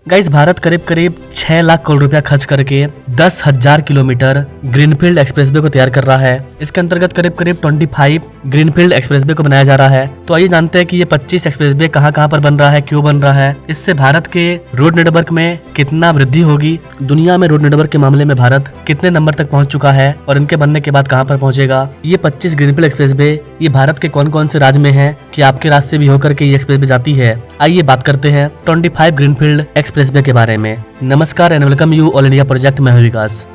Guys, Bharat करीब करीब 6 लाख करोड़ रुपया खर्च करके 10,000 किलोमीटर ग्रीनफील्ड एक्सप्रेसवे को तैयार कर रहा है। इसके अंतर्गत करीब करीब 25 ग्रीनफील्ड एक्सप्रेसवे को बनाया जा रहा है। तो आइए जानते हैं कि ये 25 एक्सप्रेसवे कहाँ पर बन रहा है, क्यों बन रहा है, इससे भारत के रोड नेटवर्क में कितना वृद्धि होगी, दुनिया में रोड नेटवर्क के मामले में भारत कितने नंबर तक पहुँच चुका है और इनके बनने के बाद कहाँ पर पहुँचेगा। ये 25 ग्रीनफील्ड एक्सप्रेसवे ये भारत के कौन कौन से राज्य में है, कि आपके राज्य से भी होकर के ये एक्सप्रेसवे जाती है। आइए बात करते हैं 25 ग्रीनफील्ड एक्सप्रेसवे के बारे में। नमस्कार and welcome you all India project में हूं विकास।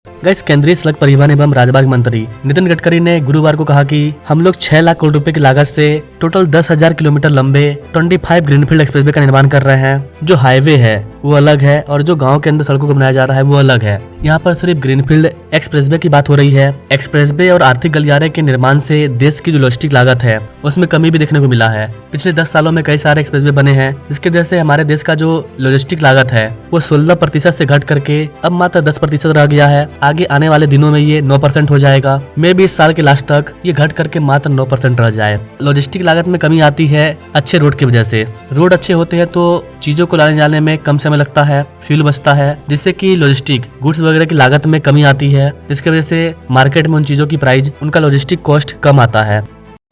गाइस, केंद्रीय सड़क परिवहन एवं राजमार्ग मंत्री नितिन गडकरी ने गुरुवार को कहा कि हम लोग 6 लाख करोड़ रुपए की लागत से टोटल 10,000 किलोमीटर लंबे 25 ग्रीनफील्ड एक्सप्रेसवे का निर्माण कर रहे हैं। जो हाईवे है वो अलग है और जो गांव के अंदर सड़कों को बनाया जा रहा है वो अलग है। यहाँ पर सिर्फ ग्रीनफील्ड एक्सप्रेसवे की बात हो रही है। एक्सप्रेसवे और आर्थिक गलियारे के निर्माण से देश की जो लॉजिस्टिक लागत है उसमें कमी भी देखने को मिला है। पिछले 10 सालों में कई सारे एक्सप्रेसवे बने हैं, जिसकी वजह से हमारे देश का जो लॉजिस्टिक लागत है वो 16% से घट करके अब मात्र 10% रह गया है। आगे आने वाले दिनों में ये 9% हो जाएगा। मे भी इस साल के लास्ट तक ये घट करके मात्र 9% रह जाए। लॉजिस्टिक लागत में कमी आती है अच्छे रोड की वजह से। रोड अच्छे होते हैं तो चीजों को लाने जाने में कम समय लगता है, फ्यूल बचता है, जिससे कि लॉजिस्टिक गुड्स वगैरह की लागत में कमी आती है, जिसकी वजह से मार्केट में उन चीजों की प्राइस, उनका लॉजिस्टिक कॉस्ट कम आता है।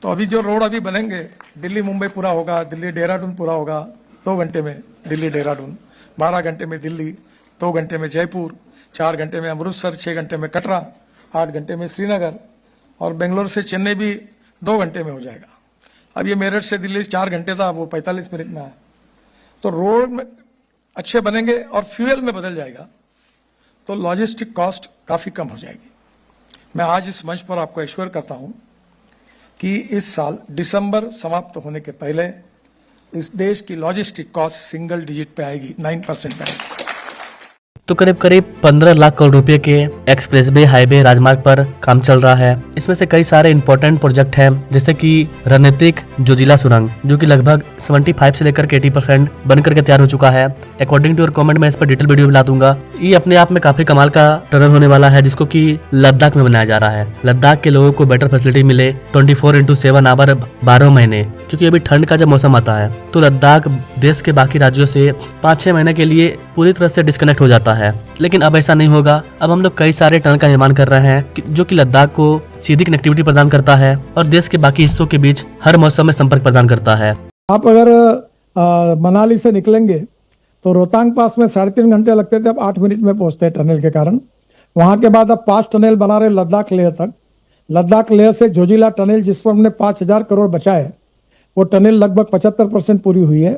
तो अभी जो रोड अभी बनेंगे, दिल्ली मुंबई पूरा होगा, दिल्ली देहरादून पूरा होगा 2 घंटे में, दिल्ली देहरादून 12 घंटे में, दिल्ली 2 घंटे में, जयपुर 4 घंटे में, अमृतसर 6 घंटे में, कटरा 8 घंटे में, श्रीनगर और बेंगलोर से चेन्नई भी 2 घंटे में हो जाएगा। अब ये मेरठ से दिल्ली 4 घंटे था, वो 45 मिनट में आया। तो रोड में अच्छे बनेंगे और फ्यूल में बदल जाएगा तो लॉजिस्टिक कॉस्ट काफी कम हो जाएगी। मैं आज इस मंच पर आपको एश्योर करता हूं कि इस साल दिसंबर समाप्त होने के पहले इस देश की लॉजिस्टिक कॉस्ट सिंगल डिजिट पे आएगी, 9% पे आएगी। तो करीब करीब 15 लाख करोड़ रुपए के एक्सप्रेसवे, हाईवे, राजमार्ग पर काम चल रहा है। इसमें से कई सारे इंपॉर्टेंट प्रोजेक्ट हैं, जैसे कि रणनीतिक जोजिला सुरंग, जो कि लगभग 75 से लेकर 80% बनकर के तैयार हो चुका है। अकॉर्डिंग टू योर कमेंट मैं इस पर डिटेल वीडियो बना दूंगा। ये अपने आप में काफी कमाल का टनल होने वाला है, जिसको कि लद्दाख में बनाया जा रहा है। लद्दाख के लोगों को बेटर फैसिलिटी मिले 24/7 आवर 12 महीने, क्योंकि अभी ठंड का जब मौसम आता है तो लद्दाख देश के बाकी राज्यों से 5-6 महीने के लिए पूरी तरह से डिस्कनेक्ट हो जाता है। लेकिन अब ऐसा नहीं होगा। अब हम लोग कई सारे टनल का निर्माण कर रहे हैं जो कि लद्दाख को सीधी कनेक्टिविटी प्रदान करता है और देश के बाकी हिस्सों के बीच हर मौसम में संपर्क प्रदान करता है। आप अगर मनाली से निकलेंगे तो रोहतांग पास में 3.5 घंटे लगते थे, अब 8 मिनट में पहुंचते हैं टनल के कारण। वहां के बाद अब 5 टनल बना रहे लद्दाख लेह तक। लद्दाख लेह से जोजिला टनल, जिस पर हमने 5,000 करोड़ बचाए, वो टनल लगभग 75% पूरी हुई है।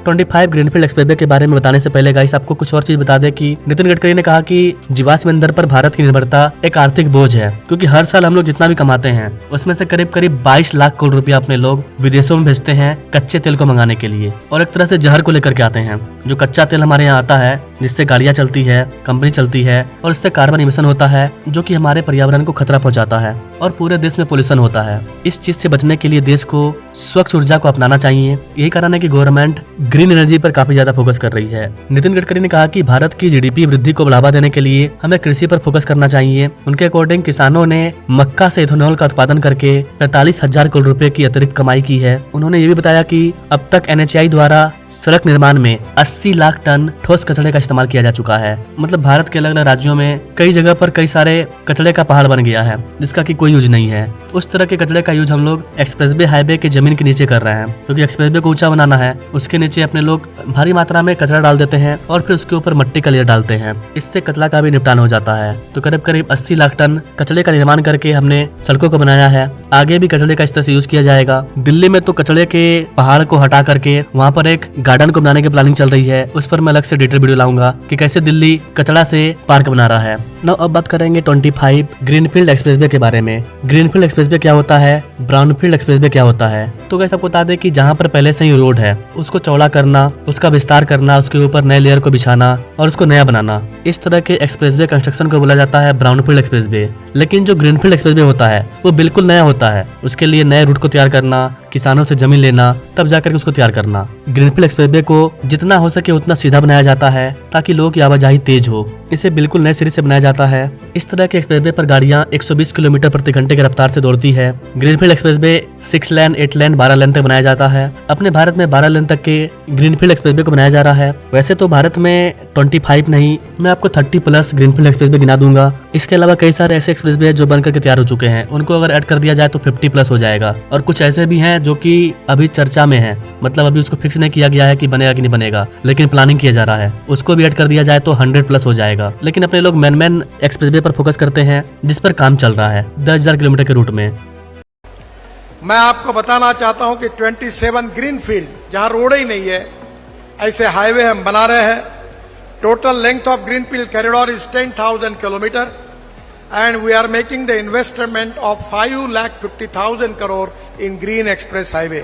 25 ग्रीनफील्ड एक्सप्रेसवे के बारे में बताने से पहले गाइस आपको कुछ और चीज बता दें कि नितिन गडकरी ने कहा कि जीवाश्म ईंधन पर भारत की निर्भरता एक आर्थिक बोझ है, क्योंकि हर साल हम लोग जितना भी कमाते हैं उसमें से करीब करीब 22 लाख करोड़ रुपया अपने लोग विदेशों में भेजते हैं कच्चे तेल को मंगाने के लिए, और एक तरह से जहर को लेकर के आते हैं। जो कच्चा तेल हमारे यहाँ आता है, जिससे गाड़ियाँ चलती है, कंपनी चलती है, और इससे कार्बन इमिशन होता है, जो कि हमारे पर्यावरण को खतरा पहुंचाता है और पूरे देश में पोल्यूशन होता है। इस चीज से बचने के लिए देश को स्वच्छ ऊर्जा को अपनाना चाहिए। यही कारण है कि गवर्नमेंट ग्रीन एनर्जी पर काफी ज्यादा फोकस कर रही है। नितिन गडकरी ने कहा कि भारत की जीडीपी वृद्धि को बढ़ावा देने के लिए हमें कृषि पर फोकस करना चाहिए। उनके अकॉर्डिंग किसानों ने मक्का से इथेनॉल का उत्पादन करके 45,000 करोड़ रुपए की अतिरिक्त कमाई की है। उन्होंने ये भी बताया कि अब तक NHAI द्वारा सड़क निर्माण में 80 लाख टन ठोस कचरे का इस्तेमाल किया जा चुका है। मतलब भारत के अलग अलग राज्यों में कई जगह पर कई सारे कचरे का पहाड़ बन गया है, जिसका कि कोई यूज नहीं है। उस तरह के कचरे का यूज हम लोग एक्सप्रेसवे, हाईवे के जमीन के नीचे कर रहे हैं, क्योंकि एक्सप्रेसवे को ऊंचा बनाना है। उसके नीचे अपने लोग भारी मात्रा में कचरा डाल देते हैं और फिर उसके ऊपर मट्टी का लेयर डालते हैं। इससे कचरा का भी निपटान हो जाता है। तो करीब करीब 80 लाख टन कचरे का निर्माण करके हमने सड़कों को बनाया है। आगे भी कचरे का इस तरह से यूज किया जाएगा। दिल्ली में तो कचरे के पहाड़ को हटा करके वहाँ पर एक गार्डन को बनाने की प्लानिंग चल रही है। उस पर मैं अलग से डिटेल वीडियो लाऊंगा कि कैसे दिल्ली कचरा से पार्क बना रहा है। अब बात करेंगे 25 ग्रीनफील्ड एक्सप्रेसवे के बारे में। ग्रीनफील्ड एक्सप्रेसवे क्या होता है, ब्राउनफील्ड एक्सप्रेसवे क्या होता है। तो कैसे आपको बता दें कि जहाँ पर पहले से ही रोड है उसको चौड़ा करना, उसका विस्तार करना, उसके ऊपर नए लेयर को बिछाना और उसको नया बनाना, इस तरह के एक्सप्रेसवे कंस्ट्रक्शन को बोला जाता है ब्राउनफील्ड एक्सप्रेसवे। लेकिन जो ग्रीनफील्ड एक्सप्रेसवे होता है वो बिल्कुल नया होता है। उसके लिए नए रूट को तैयार करना, किसानों से जमीन लेना, तब जाकर के उसको तैयार करना। ग्रीनफील्ड एक्सप्रेसवे को जितना हो सके उतना सीधा बनाया जाता है ताकि लोगों की आवाजाही तेज हो। इसे बिल्कुल नए सिरे से बनाया जाता है। इस तरह के एक्सप्रेसवे पर गाड़ियां 120 किलोमीटर प्रति घंटे की रफ्तार से दौड़ती है। ग्रीनफील्ड एक्सप्रेसवे 6 लेन, 8 लेन, 12 लेन तक बनाया जाता है। अपने भारत में 12 लेन तक के ग्रीनफील्ड एक्सप्रेसवे को बनाया जा रहा है। वैसे तो भारत में 25 नहीं, मैं आपको 30 प्लस ग्रीनफील्ड एक्सप्रेसवे गिना दूंगा। इसके अलावा कई सारे ऐसे एक्सप्रेसवे जो बनकर के तैयार हो चुके हैं, उनको अगर ऐड कर दिया जाए तो 50 प्लस हो जाएगा। और कुछ ऐसे भी हैं जो कि अभी चर्चा में है, मतलब अभी उसको फिक्स नहीं किया गया है कि बनेगा कि नहीं बनेगा, लेकिन प्लानिंग किया जा रहा है। उसको भी ऐड कर दिया जाए तो 100 प्लस हो जाएगा। लेकिन अपने लोग मैन एक्सप्रेसवे पर फोकस करते हैं जिस पर काम चल रहा है 10,000 किलोमीटर के रूट में। मैं आपको बताना चाहता हूं कि 27 ग्रीनफील्ड जहां रोड ही नहीं है, ऐसे हाईवे हम बना रहे हैं। Total length of greenfield corridor is 10,000 kilometre and we are making the investment of 5,50,000 crore in Green Express Highway.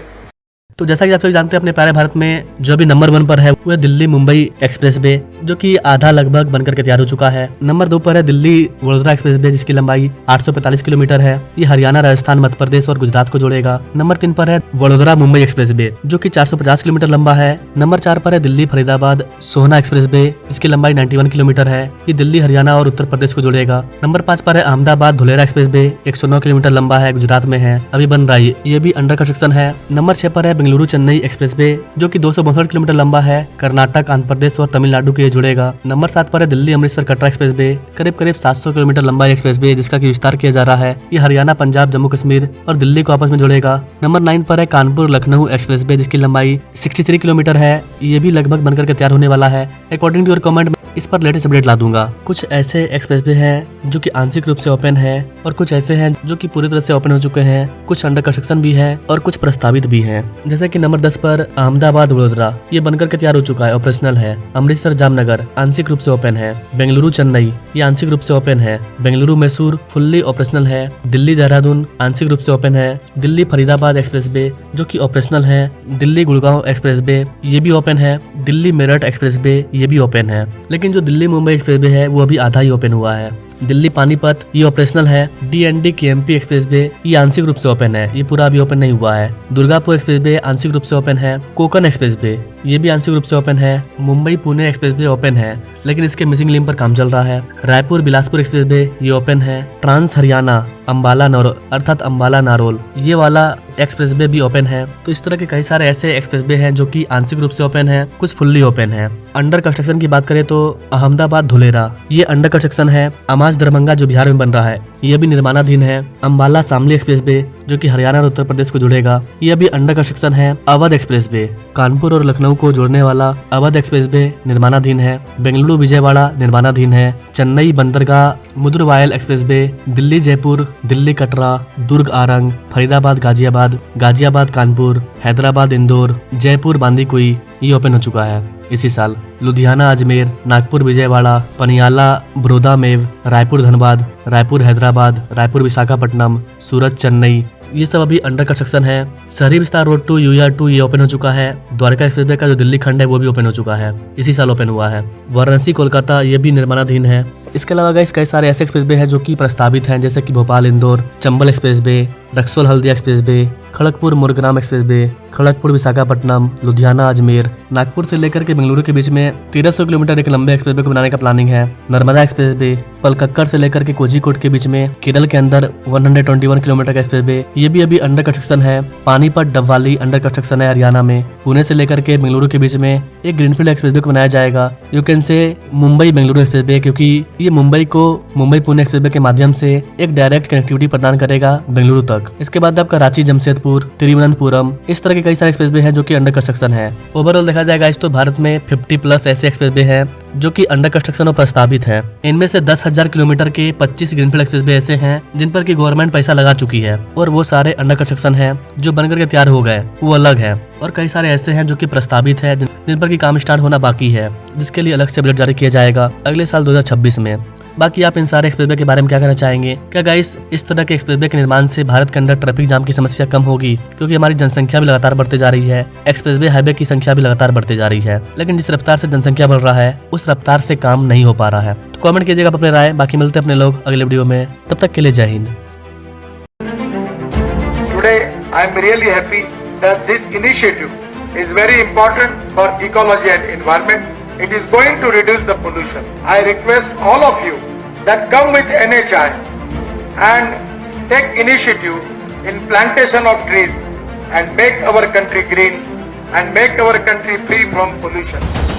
तो जैसा कि आप सभी जानते हैं, अपने प्यारे भारत में जो अभी नंबर 1 पर है वो है दिल्ली मुंबई एक्सप्रेसवे, जो कि आधा लगभग बनकर के तैयार हो चुका है। नंबर 2 पर है दिल्ली वडोदरा एक्सप्रेसवे, जिसकी लंबाई 845 किलोमीटर है। ये हरियाणा, राजस्थान, मध्य प्रदेश और गुजरात को जोड़ेगा। नंबर 3 पर है वडोदरा मुंबई एक्सप्रेसवे, जो कि 450 किलोमीटर लंबा है। नंबर 4 पर है दिल्ली फरीदाबाद सोहना एक्सप्रेसवे, जिसकी लंबाई 91 किलोमीटर है। ये दिल्ली, हरियाणा और उत्तर प्रदेश को जोड़ेगा। नंबर 5 पर है अहमदाबाद धुलेरा एक्सप्रेसवे, 109 किलोमीटर लंबा है, गुजरात में है, अभी बन रहा है, ये भी अंडर कंस्ट्रक्शन है। नंबर 6 पर है बेंगलुरु चेन्नई एक्सप्रेसवे, जो कि 262 किलोमीटर लंबा है, कर्नाटक, आंध्र प्रदेश और तमिलनाडु के जुड़ेगा। नंबर 7 पर है दिल्ली अमृतसर कटरा एक्सप्रेसवे, करीब 700 किलोमीटर लंबा एक्सप्रेसवे, जिसका की विस्तार किया जा रहा है। ये हरियाणा, पंजाब, जम्मू कश्मीर और दिल्ली को आपस में जोड़ेगा। नंबर 9 पर है कानपुर लखनऊ एक्सप्रेसवे, जिसकी लंबाई 63 किलोमीटर है, ये भी लगभग बनकर के तैयार होने वाला है। अकॉर्डिंग टू योर कमेंट इस पर लेटेस्ट अपडेट ला दूंगा। कुछ ऐसे एक्सप्रेसवे हैं जो कि आंशिक रूप से ओपन है और कुछ ऐसे हैं जो कि पूरी तरह से ओपन हो चुके हैं। कुछ अंडर कंस्ट्रक्शन भी है और कुछ प्रस्तावित भी हैं। जैसे कि नंबर 10 पर अहमदाबाद वडोदरा, ये बनकर के तैयार हो चुका है, ऑपरेशनल है। अमृतसर जामनगर आंशिक रूप से ओपन है। बेंगलुरु चेन्नई ये आंशिक रूप से ओपन है। बेंगलुरु मैसूर फुल्ली ऑपरेशनल है। दिल्ली देहरादून आंशिक रूप से ओपन है। दिल्ली फरीदाबाद एक्सप्रेसवे जो कि ऑपरेशनल है। दिल्ली गुड़गांव एक्सप्रेसवे ये भी ओपन है। दिल्ली मेरठ एक्सप्रेसवे ये भी ओपन है। लेकिन जो दिल्ली मुंबई एक्सप्रेसवे है वो अभी आधा ही ओपन हुआ है। दिल्ली पानीपत ये ऑपरेशनल है। DND KMP एक्सप्रेसवे ये आंशिक रूप से ओपन है, ये पूरा अभी ओपन नहीं हुआ है। दुर्गापुर एक्सप्रेसवे आंशिक रूप से ओपन है। कोकन एक्सप्रेसवे ये भी आंशिक रूप से ओपन है। मुंबई पुणे एक्सप्रेसवे ओपन है, लेकिन इसके मिसिंग लिंक पर काम चल रहा है। रायपुर बिलासपुर एक्सप्रेसवे ये ओपन है। ट्रांस हरियाणा अंबाला नारोल अर्थात अंबाला नारोल ये वाला एक्सप्रेसवे भी ओपन है। तो इस तरह के कई सारे ऐसे एक्सप्रेसवे हैं जो कि आंशिक रूप से ओपन है, कुछ फुल्ली ओपन है। अंडर कंस्ट्रक्शन की बात करें तो अहमदाबाद धुलेरा ये अंडर कंस्ट्रक्शन है। आमाज दरभंगा जो बिहार में बन रहा है ये भी निर्माणाधीन है। अंबाला शामली एक्सप्रेसवे जो कि हरियाणा और उत्तर प्रदेश को जोड़ेगा ये भी अंडर कंस्ट्रक्शन है। अवध एक्सप्रेसवे कानपुर और लखनऊ को जोड़ने वाला अवध एक्सप्रेसवे निर्माणाधीन है। बेंगलुरु विजयवाड़ा निर्माणाधीन है। चेन्नई बंदरगाह मुद्रवायल एक्सप्रेसवे, दिल्ली जयपुर, दिल्ली कटरा, दुर्ग आरंग, फरीदाबाद गाजियाबाद, गाजियाबाद कानपुर, हैदराबाद इंदौर, जयपुर बांदीकुई ये ओपन हो चुका है इसी साल। लुधियाना अजमेर, नागपुर विजयवाड़ा, पनियाला बड़ौदा मेव, रायपुर धनबाद, रायपुर हैदराबाद, रायपुर विशाखापट्टनम, सूरत चेन्नई ये सब अभी अंडर कंस्ट्रक्शन है। शहरी विस्तार रोड 2 UR2 ये ओपन हो चुका है। द्वारका एक्सप्रेसवे का जो दिल्ली खंड है वो भी ओपन हो चुका है, इसी साल ओपन हुआ है। वाराणसी कोलकाता ये भी निर्माणाधीन है। इसके अलावा गाइस कई सारे ऐसे एक्सप्रेसवे हैं जो कि प्रस्तावित हैं, जैसे कि Bhopal Indore, Chambal expressway, Raxaul Haldia expressway, Kharagpur Moregram expressway, Kharagpur Visakhapatnam, Ludhiana Ajmer, Nagpur से लेकर के बेंगलुरु के बीच में 1300 किलोमीटर एक लंबे एक्सप्रेसवे को बनाने का प्लानिंग है। नर्मदा एक्सप्रेसवे पलक्कड़ से लेकर के कोझिकोड के बीच में केरल के अंदर 121 किलोमीटर का एक्सप्रेसवे ये भी अभी अंडर कंस्ट्रक्शन है। पानीपत डबवाली अंडर कंस्ट्रक्शन है हरियाणा में। पुणे से लेकर के बेंगलुरु के बीच में एक ग्रीनफील्ड एक्सप्रेसवे को बनाया जाएगा, you can say Mumbai Bengaluru expressway, क्योंकि ये मुंबई को मुंबई पुणे एक्सप्रेसवे के माध्यम से एक डायरेक्ट कनेक्टिविटी प्रदान करेगा बेंगलुरु तक। इसके बाद आपका रांची जमशेदपुर, तिरुवनंतपुरम इस तरह के कई सारे एक्सप्रेसवे हैं जो कि अंडर कंस्ट्रक्शन है। ओवरऑल देखा जाएगा इस तो भारत में 50 प्लस ऐसे एक्सप्रेसवे हैं जो कि अंडर कंस्ट्रक्शन और प्रस्तावित है। इनमें से 10,000 किलोमीटर के 25 ग्रीनफील्ड एक्सप्रेसवे ऐसे हैं जिन पर की गवर्नमेंट पैसा लगा चुकी है और वो सारे अंडर कंस्ट्रक्शन है। जो बनकर के तैयार हो गए वो अलग है, और कई सारे ऐसे हैं जो कि प्रस्तावित है जिन पर की काम स्टार्ट होना बाकी है, जिसके लिए अलग से बजट जारी किया जाएगा अगले साल 2026 में। बाकी आप इन सारे एक्सप्रेसवे के बारे में क्या कहना चाहेंगे? क्या गाइस इस तरह के एक्सप्रेसवे के निर्माण से भारत के अंदर ट्रैफिक जाम की समस्या कम होगी? क्योंकि हमारी जनसंख्या भी लगातार बढ़ते जा रही है, एक्सप्रेसवे हाईवे की संख्या भी लगातार बढ़ते जा रही है, लेकिन जिस रफ्तार से जनसंख्या बढ़ रहा है उस रफ्तार से काम नहीं हो पा रहा है। तो कमेंट कीजिएगा अपने राय। बाकी मिलते हैं अपने लोग अगले वीडियो में, तब तक के लिए जय Hind. Today I am really happy that this initiative is very important for ecology and environment. It is going to reduce the pollution. I request all of you that come with NHI and take initiative in plantation of trees and make our country green and make our country free from pollution.